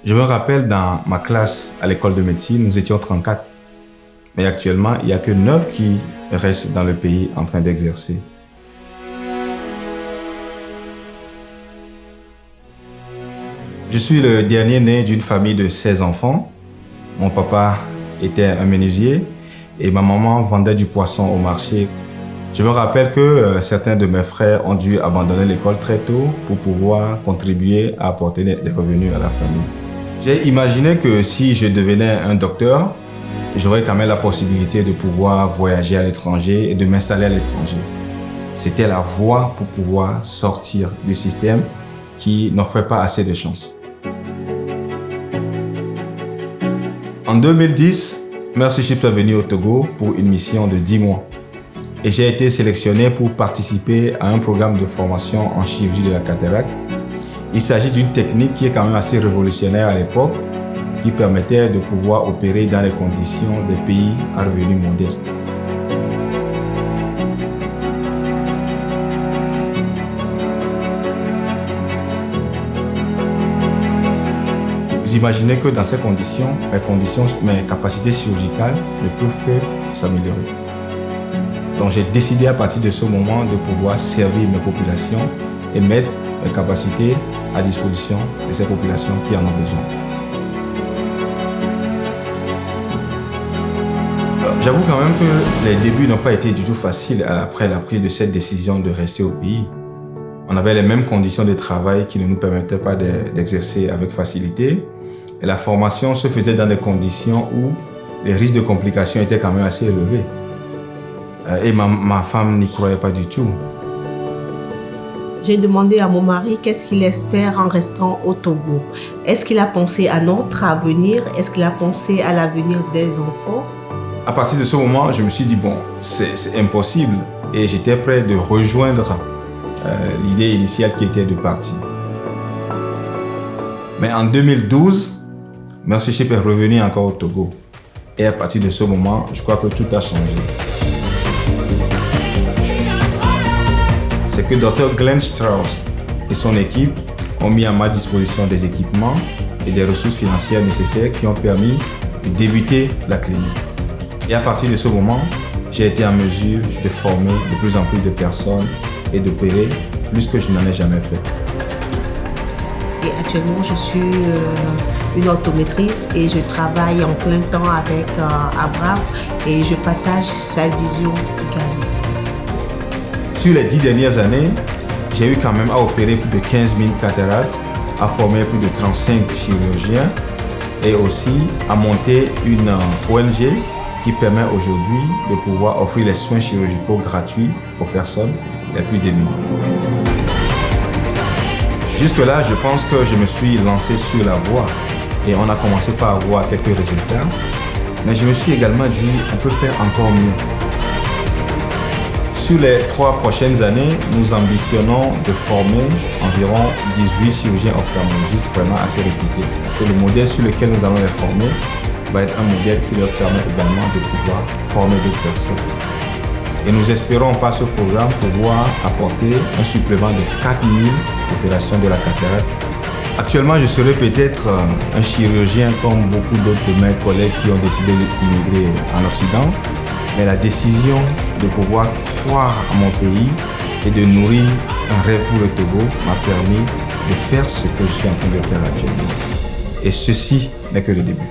Je me rappelle dans ma classe à l'école de médecine, nous étions 34. Mais actuellement, il n'y a que 9 qui restent dans le pays en train d'exercer. Je suis le dernier né d'une famille de 16 enfants. Mon papa était un menuisier et ma maman vendait du poisson au marché. Je me rappelle que certains de mes frères ont dû abandonner l'école très tôt pour pouvoir contribuer à apporter des revenus à la famille. J'ai imaginé que si je devenais un docteur, j'aurais quand même la possibilité de pouvoir voyager à l'étranger et de m'installer à l'étranger. C'était la voie pour pouvoir sortir du système qui n'offrait pas assez de chances. En 2010, Mercyship est venu au Togo pour une mission de 10 mois. Et j'ai été sélectionné pour participer à un programme de formation en chirurgie de la cataracte. Il s'agit d'une technique qui est quand même assez révolutionnaire à l'époque, qui permettait de pouvoir opérer dans les conditions des pays à revenus modestes. Vous imaginez que dans ces conditions, mes capacités chirurgicales ne peuvent que s'améliorer. Donc j'ai décidé à partir de ce moment de pouvoir servir mes populations et mettre mes capacités à disposition de ces populations qui en ont besoin. J'avoue quand même que les débuts n'ont pas été du tout faciles après la prise de cette décision de rester au pays. On avait les mêmes conditions de travail qui ne nous permettaient pas d'exercer avec facilité. Et la formation se faisait dans des conditions où les risques de complications étaient quand même assez élevés. Et ma femme n'y croyait pas du tout. J'ai demandé à mon mari qu'est-ce qu'il espère en restant au Togo. Est-ce qu'il a pensé à notre avenir? Est-ce qu'il a pensé à l'avenir des enfants? À partir de ce moment, je me suis dit, bon, c'est impossible. Et j'étais prêt de rejoindre l'idée initiale qui était de partir. Mais en 2012, Mercyship est revenu encore au Togo. Et à partir de ce moment, je crois que tout a changé. C'est que Dr Glenn Strauss et son équipe ont mis à ma disposition des équipements et des ressources financières nécessaires qui ont permis de débuter la clinique. Et à partir de ce moment, j'ai été en mesure de former de plus en plus de personnes et d'opérer plus que je n'en ai jamais fait. Et actuellement, je suis une orthométriste et je travaille en plein temps avec Abraham et je partage sa vision également. Sur les 10 dernières années, j'ai eu quand même à opérer plus de 15 000 cataractes, à former plus de 35 chirurgiens et aussi à monter une ONG qui permet aujourd'hui de pouvoir offrir les soins chirurgicaux gratuits aux personnes les plus démunies. Jusque-là, je pense que je me suis lancé sur la voie et on a commencé par avoir quelques résultats. Mais je me suis également dit, on peut faire encore mieux. Sur les 3 prochaines années, nous ambitionnons de former environ 18 chirurgiens ophtalmologistes vraiment assez réputés. Et le modèle sur lequel nous allons les former va être un modèle qui leur permet également de pouvoir former d'autres personnes. Et nous espérons par ce programme pouvoir apporter un supplément de 4000 opérations de la cataracte. Actuellement, je serais peut-être un chirurgien comme beaucoup d'autres de mes collègues qui ont décidé d'immigrer en Occident. Mais la décision de pouvoir croire à mon pays et de nourrir un rêve pour le Togo m'a permis de faire ce que je suis en train de faire actuellement. Et ceci n'est que le début.